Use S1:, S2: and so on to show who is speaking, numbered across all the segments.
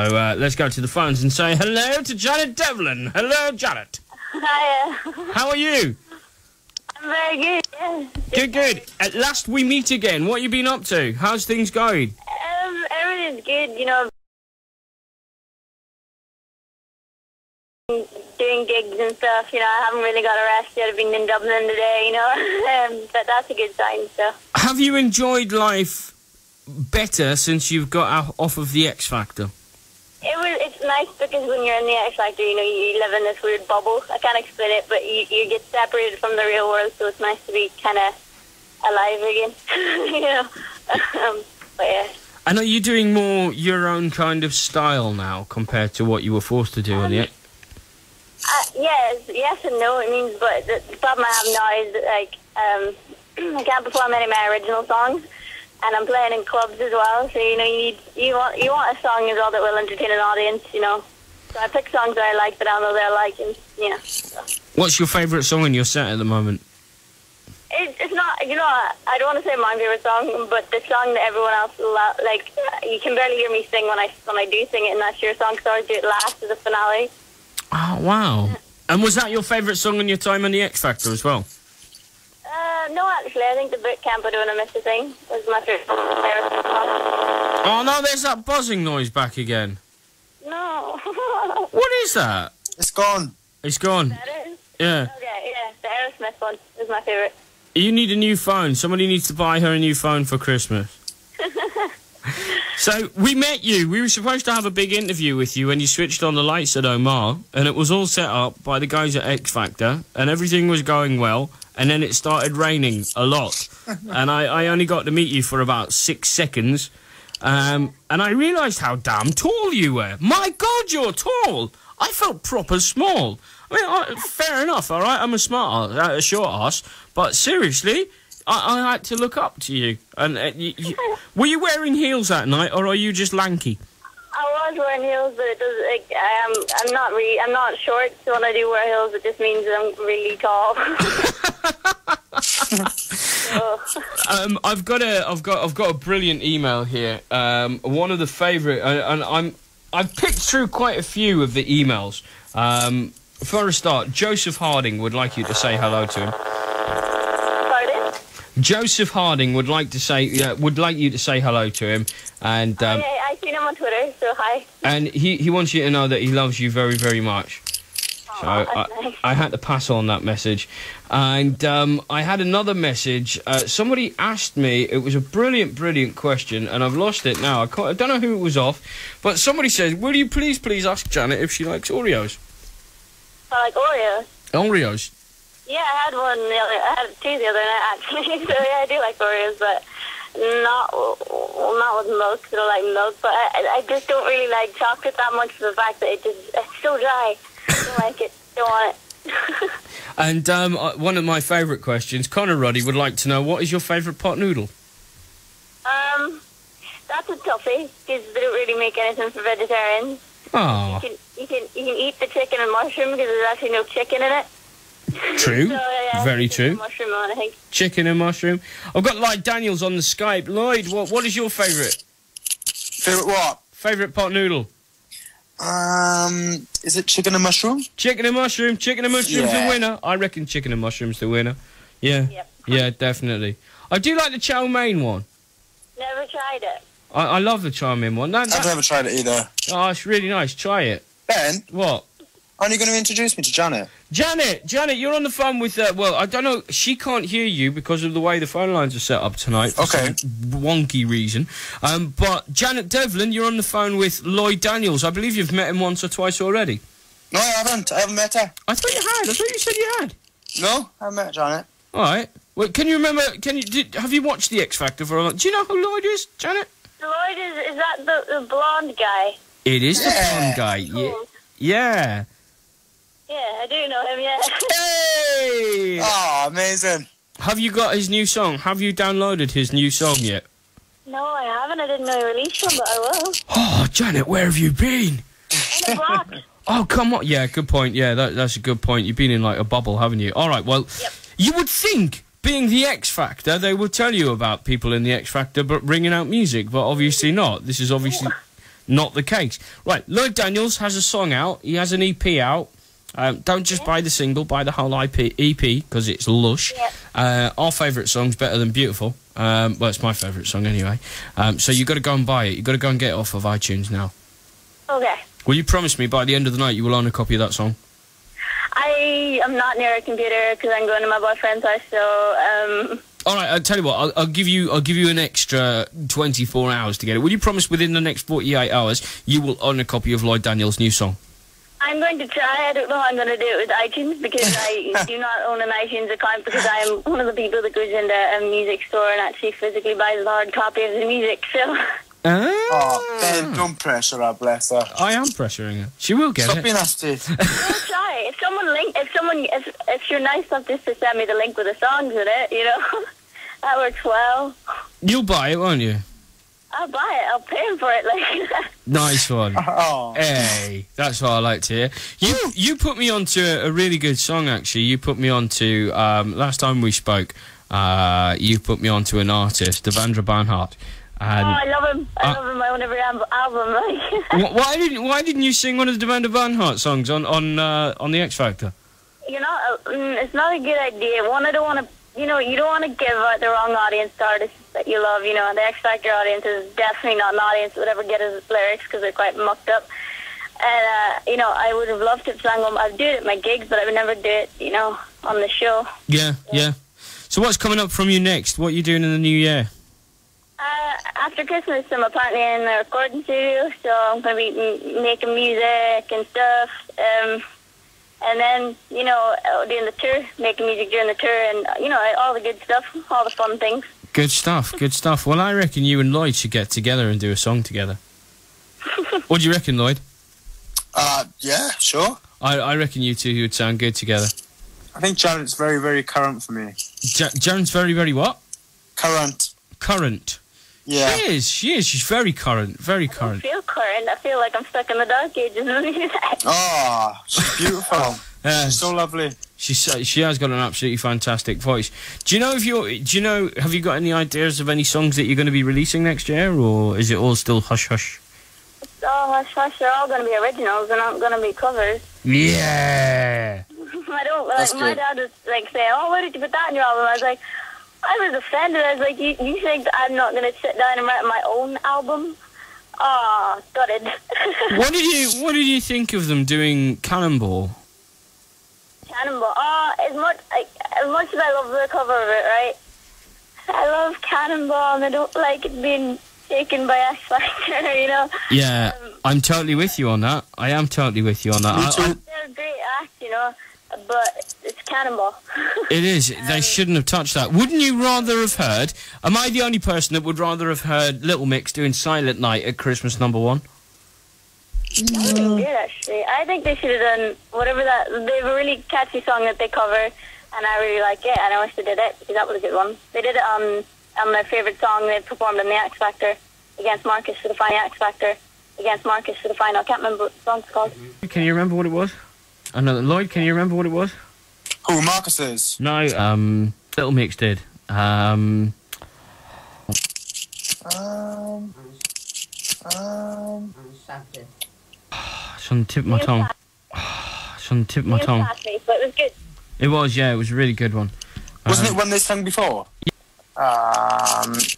S1: So let's go to the phones and say hello to Janet Devlin. Hello, Janet.
S2: Hiya.
S1: How are you?
S2: I'm very good, yeah.
S1: Good, good. At last we meet again. What have you been up to? How's things going?
S2: Everything's good, you know. Doing gigs and stuff, you know. I haven't really got a rest yet. I've been in Dublin today, you know. But that's a good sign, so.
S1: Have you enjoyed life better since you've got off of the X Factor?
S2: It's nice because when you're in the X Factor, you know, you live in this weird bubble. I can't explain it, but you get separated from the real world, so it's nice to be kind of alive again, you know. But yeah.
S1: And are you doing more your own kind of style now compared to what you were forced to do on the X?
S2: Yes and no. It means, but the problem I have now is that, like, I can't perform any of my original songs. And I'm playing in clubs as well, so you know you want a song as well that will entertain an audience, you know. So I pick songs that I like, that I know that I like, and you know. So.
S1: What's your favourite song in your set at the moment?
S2: It's not, you know, I don't want to say my favourite song, but the song that everyone else like. You can barely hear me sing when I do sing it, and that's your song. So I do it last as a finale.
S1: Oh wow! And was that your favourite song in your time on the X Factor as well?
S2: No, actually, I think the boot camp I doing a Mr. Thing was my favourite song.
S1: Oh no, there's that buzzing noise back again.
S2: No.
S1: What is that?
S3: It's gone.
S1: It's gone.
S2: That is?
S1: Yeah.
S2: Okay, yeah, the Aerosmith one is my favourite.
S1: You need a new phone. Somebody needs to buy her a new phone for Christmas. So, we met you. We were supposed to have a big interview with you when you switched on the lights at Omar, and it was all set up by the guys at X Factor, and everything was going well, and then it started raining a lot. And I only got to meet you for about 6 seconds, and I realised how damn tall you were. My God, you're tall! I felt proper small. I mean, fair enough, all right? I'm a short ass, but seriously, I had to look up to you. And were you wearing heels that night, or are you just lanky?
S2: I was wearing heels, but it does. Like, I'm not short, so when I do wear heels, it just means that I'm really tall.
S1: I've got a brilliant email here. One of the favourite, and I've picked through quite a few of the emails. For a start, Joseph Harding would like you to say hello to him.
S2: Pardon?
S1: Joseph Harding would like you to say hello to him, and
S2: I've seen him on Twitter, so hi.
S1: And he wants you to know that he loves you very, very much. So
S2: Nice.
S1: I had to pass on that message. And I had another message. Somebody asked me, it was a brilliant, brilliant question, and I've lost it now. I don't know who it was off, but somebody said, will you please ask Janet if she likes Oreos?
S2: I like Oreos.
S1: Oreos?
S2: Yeah, I had two the other night, actually. So yeah, I do like Oreos, but not with milk. I don't like milk, but I just don't really like chocolate that much for the fact that it's so dry. I don't like it. Don't want it.
S1: And one of my favourite questions, Connor Ruddy would like to know, what is your favourite pot noodle?
S2: That's a toughie, because they don't really make anything for vegetarians.
S1: Oh.
S2: You can eat the chicken and mushroom because there's actually no chicken in it.
S1: True.
S2: So, yeah,
S1: very true.
S2: Mushroom on, I think.
S1: Chicken and mushroom. I've got Lloyd Daniels on the Skype. Lloyd, what is your favourite?
S3: Favourite what?
S1: Favourite pot noodle?
S3: Is it chicken and mushroom?
S1: Chicken and mushroom. Chicken and mushroom's the winner. I reckon chicken and mushroom's the winner. Yeah.
S2: Yep.
S1: Yeah, definitely. I do like the chow mein one.
S2: Never tried it.
S1: I love the chow mein one.
S3: I've never tried it either.
S1: Oh, it's really nice. Try it.
S3: Ben?
S1: What?
S3: Aren't you going to introduce me to Janet?
S1: Janet, you're on the phone with, well, I don't know, she can't hear you because of the way the phone lines are set up tonight for some wonky reason. But Janet Devlin, you're on the phone with Lloyd Daniels. I believe you've met him once or twice already.
S3: No, I haven't. I haven't met her.
S1: I thought you had. I thought you said you had.
S3: No, I haven't met Janet.
S1: All right. Well, can you remember, have you watched The X Factor for a long? Do you know who Lloyd is, Janet?
S2: Lloyd, is that the blonde guy?
S1: It is the blonde guy.
S2: Cool.
S1: Yeah.
S2: Yeah, I do know him, yeah.
S1: Hey!
S3: Oh, amazing.
S1: Have you got his new song? Have you downloaded his new song yet?
S2: No, I haven't. I didn't know he released one, but I will.
S1: Oh, Janet, where have you been?
S2: In a block.
S1: Oh, come on. Yeah, good point. Yeah, that's a good point. You've been in, like, a bubble, haven't you? All right, well,
S2: Yep.
S1: You would think, being the X Factor, they would tell you about people in the X Factor but bringing out music, but obviously not. This is obviously not the case. Right, Lloyd Daniels has a song out. He has an EP out. Don't just buy the single, buy the whole EP because it's lush. Our favourite song's Better Than Beautiful. Well, it's my favourite song anyway. So you've got to go and buy it. You've got to go and get it off of iTunes now.
S2: Okay.
S1: Will you promise me by the end of the night you will own a copy of that song?
S2: I am not near a computer because I'm going to my boyfriend's house, so...
S1: All right, I'll tell you what. I'll give you an extra 24 hours to get it. Will you promise within the next 48 hours you will own a copy of Lloyd Daniels' new song?
S2: I'm going to try. I don't know how I'm going to do it with iTunes because I do not own an iTunes account because I am one of the people that goes into a music store and actually physically buys a hard copy of the music, so...
S3: Oh, Ben, don't pressure her, bless her.
S1: I am pressuring her. She will get
S3: Stop
S1: it.
S3: being nasty.
S2: I'll try. If you're nice enough just to send me the link with the songs with it, you know, that works well.
S1: You'll buy it, won't you?
S2: I'll buy it. I'll pay for it. Like.
S1: Nice one.
S3: Oh.
S1: Hey, that's what I like to hear. You put me onto a really good song, actually. You put me onto, last time we spoke, you put me onto an artist, Devendra Banhart. And
S2: I love him. I love him on every album. Like.
S1: why didn't you sing one of the Devendra Banhart songs on the X Factor?
S2: You know, it's not a good idea. One, I don't want to. You know, you don't want to give out the wrong audience to artists that you love. You know, the X Factor audience is definitely not an audience that would ever get his lyrics because they're quite mucked up. And you know, I would have loved to have sang them. I'd do it at my gigs, but I would never do it. You know, on the show.
S1: Yeah. So what's coming up from you next? What are you doing in the new year?
S2: After Christmas, I'm apparently in the recording studio, so I'm going to be making music and stuff. And then, you know, doing the tour, making music during the tour, and, you know, all the good stuff, all the fun things.
S1: Good stuff. Well, I reckon you and Lloyd should get together and do a song together. What do you reckon, Lloyd?
S3: Yeah, sure.
S1: I reckon you two would sound good together.
S3: I think Janet's very, very current for me.
S1: Janet's very, very what?
S3: Current.
S1: Current.
S3: Yeah.
S1: She is. She's very current. Very current.
S2: I feel current. I feel like I'm stuck in the dark ages.
S3: Oh, she's beautiful. She's so lovely.
S1: She has got an absolutely fantastic voice. Do you know have you got any ideas of any songs that you're going to be releasing next year, or is it all still hush hush?
S2: It's all hush hush. They're all going to be originals. They're not going to be covers.
S1: Yeah.
S2: I don't like. My dad was like saying, "Oh, why did you put that in your album?" I was like, I was offended. I was like, you think that I'm not going to sit down and write my own album? Ah, gutted.
S1: What did you think of them doing Cannonball?
S2: Cannonball. As much as I love the cover of it, right? I love Cannonball, and I don't like it being taken by X Factor, you know.
S1: Yeah, I'm totally with you on that. I am totally with you on that.
S2: They're a great act, you know, but it's Cannonball.
S1: It is. They shouldn't have touched that. Wouldn't you rather have heard... Am I the only person that would rather have heard Little Mix doing Silent Night at Christmas #1?
S2: That would be good, actually. I think they should have done whatever that... They have a really catchy song that they cover, and I really like it, and I wish they did it, because that was a good one. They did it on their favourite song they performed in the X Factor, against Marcus for the final X Factor, against Marcus for the final. I can't remember what the song's called.
S1: Can you remember what it was? Lloyd, can you remember what it was?
S3: Who, Marcus is?
S1: No, Little Mix did. It's on the tip of my tongue. It's on the tip of my tongue.
S2: But it was good.
S1: It was, yeah, it was a really good one.
S3: Wasn't it one they sang before?
S2: Isn't it?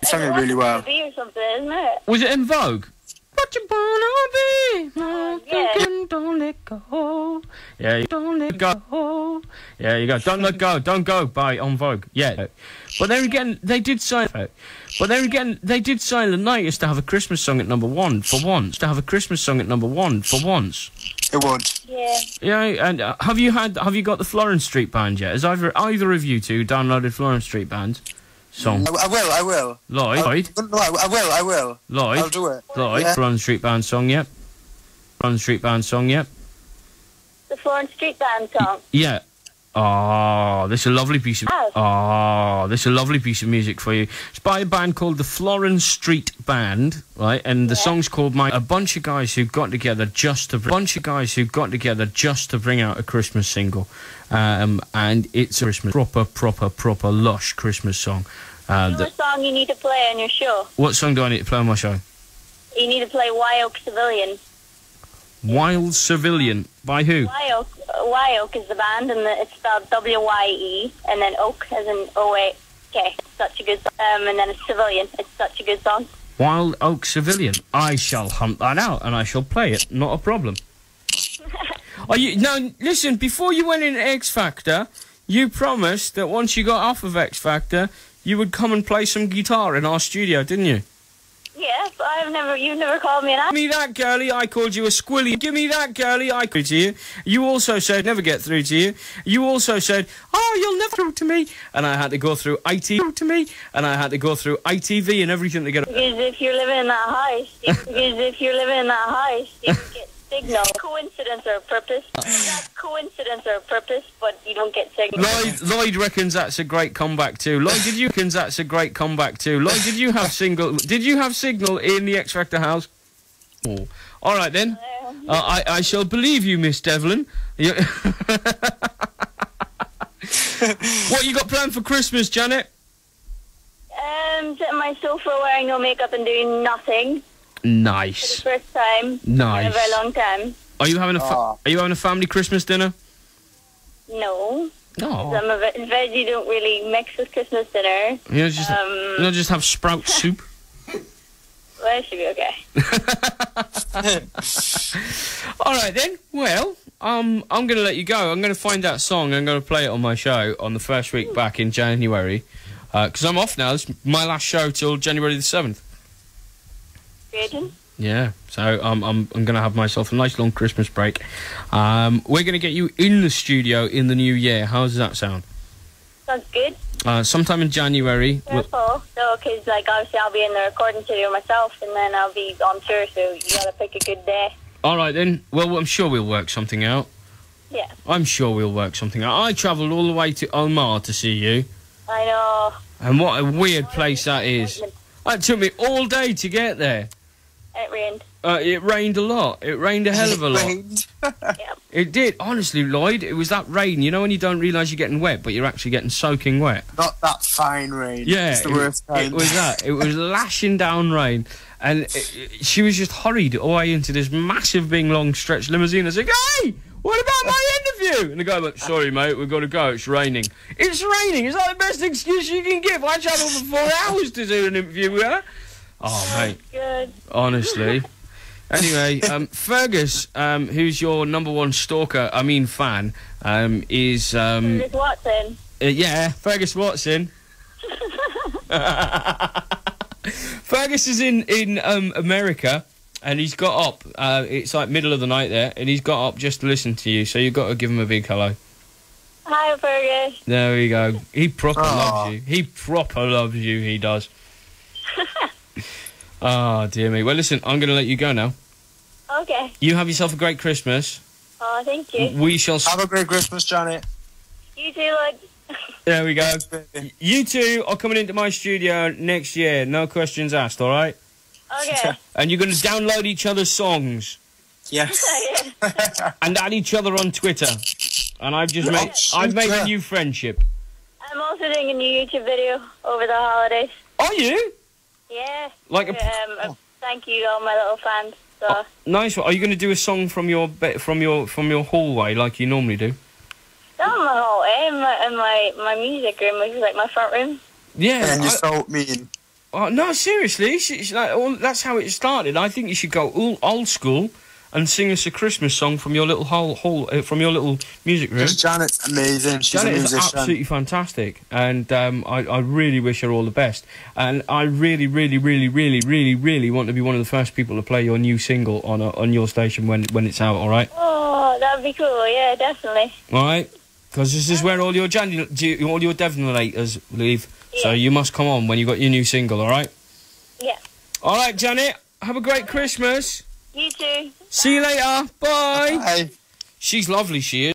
S3: They sang it really well.
S2: Or something, isn't it?
S1: Was it in Vogue? What you wanna be?
S2: Yeah.
S1: Don't let go. Yeah, you don't let go. Yeah, you go. Don't let go. Don't go. By On Vogue. Yeah. But then again, they did Silent. But then again, they did Silent Night as to have a Christmas song at #1 for once. To have a Christmas song at #1 for once.
S3: It would.
S2: Yeah.
S1: Yeah, and have you got the Florence Street Band yet? Has either of you two downloaded Florence Street Band song?
S3: I will.
S1: Lloyd?
S3: No, I will.
S1: Lloyd?
S3: I'll do it.
S1: Lloyd?
S3: Yeah.
S1: Florence Street Band song, yep. Florence Street Band song, yep.
S2: The Florence Street Band song.
S1: Yeah. Oh, this is a lovely piece of... this is a lovely piece of music for you. It's by a band called the Florence Street Band, right? And the song's called A bunch of guys who got together just to bring out a Christmas single. And it's a Christmas, proper lush Christmas song.
S2: You know a song you need to play on your show?
S1: What song do I need to play on my show?
S2: You need to play Wye Oak Civilian.
S1: Wild Civilian. By who?
S2: Wye Oak is the band, and it's spelled W-Y-E, and then Oak as in O-A-K. Such a good song. And then it's Civilian. It's such a good song.
S1: Wild Oak Civilian. I shall hunt that out, and I shall play it. Not a problem. Now, listen, before you went in X Factor, you promised that once you got off of X Factor, you would come and play some guitar in our studio, didn't you?
S2: Yes, you've never called me an ass.
S1: Give me that, girlie, I called you a squilly. Give me that, girlie, I called to you. You also said, never get through to you. You also said, oh, you'll never through to me. And I had to go through ITV and everything to get...
S2: Because if you're living in that house, you get signal. Coincidence or purpose. That's coincidence or purpose, but you don't get signal.
S1: Lloyd reckons that's a great comeback too. Lloyd, did you reckon that's a great comeback too? Lloyd, did you have signal in the X Factor house? Oh. All right then. I shall believe you, Miss Devlin. What you got planned for Christmas, Janet?
S2: Sitting on my sofa wearing no makeup and doing nothing.
S1: Nice.
S2: For the first time.
S1: Nice.
S2: In a very long time.
S1: Are you having a family Christmas dinner?
S2: No.
S1: No.
S2: I'm a veggie. Don't really mix with Christmas dinner.
S1: You just have sprout soup.
S2: Well, it should be okay.
S1: All right then. Well, I'm going to let you go. I'm going to find that song. I'm going to play it on my show on the first week back in January, because I'm off now. It's my last show till January the 7th. Yeah, so I'm going to have myself a nice long Christmas break. We're going to get you in the studio in the new year. How does that sound?
S2: Sounds good.
S1: Sometime in January.
S2: Careful, because obviously I'll be in the recording studio myself, and then I'll be on tour, so you got to pick a good day.
S1: All right then. Well, I'm sure we'll work something out.
S2: Yeah.
S1: I'm sure we'll work something out. I travelled all the way to Omar to see you.
S2: I know.
S1: And what a weird place that is. It took me all day to get there.
S2: It rained.
S1: It rained a lot. It rained a hell of a lot.
S2: Yeah.
S1: It did. Honestly, Lloyd, it was that rain. You know when you don't realise you're getting wet, but you're actually getting soaking wet?
S3: Not that fine rain.
S1: Yeah.
S3: It's the worst kind.
S1: It was that. It was lashing down rain. And she was just hurried all the way into this massive, big, long stretch limousine. I said, hey, what about my interview? And the guy went, sorry, mate, we've got to go. It's raining. It's raining. Is that the best excuse you can give? I travelled for 4 hours to do an interview with her. Oh, mate.
S2: Good.
S1: Honestly. Anyway, Fergus, who's your #1 stalker, fan, is...
S2: Fergus Watson.
S1: Yeah, Fergus Watson. Fergus is in America, and he's got up. It's like middle of the night there, and he's got up just to listen to you, so you've got to give him a big hello.
S2: Hi, Fergus.
S1: There we go. He proper loves you. He proper loves you, he does. Oh, dear me. Well, listen, I'm going to let you go now.
S2: Okay.
S1: You have yourself a great Christmas.
S2: Oh, thank you.
S1: We shall...
S3: Have a great Christmas, Janet.
S2: You too, like...
S1: There we go. You two are coming into my studio next year. No questions asked, all right?
S2: Okay.
S1: And you're going to download each other's songs.
S3: Yes.
S1: And add each other on Twitter. And I've made a new friendship.
S2: I'm also doing a new YouTube video over the holidays.
S1: Are you?
S2: Yeah.
S1: Like
S2: thank you to all my little fans. So.
S1: Nice. Are you going to do a song from your hallway like you normally do?
S2: Not in my hallway, in my music room, which is like my front room.
S1: Yeah.
S3: And you're so mean.
S1: Oh, no, seriously. That's how it started. I think you should go all old school and sing us a Christmas song from your little from your little music room.
S3: Janet's amazing. She's
S1: Janet
S3: a musician.
S1: is absolutely fantastic, and I really wish her all the best. And I really, really, really, really, really, really want to be one of the first people to play your new single on your station when it's out. All right?
S2: Oh, that'd be cool. Yeah, definitely.
S1: All right, because this is where all your Devlinators leave. Yeah. So you must come on when you got your new single. All right?
S2: Yeah.
S1: All right, Janet. Have a great Christmas.
S2: You too.
S1: See you later. Bye.
S3: Bye.
S1: She's lovely, she is.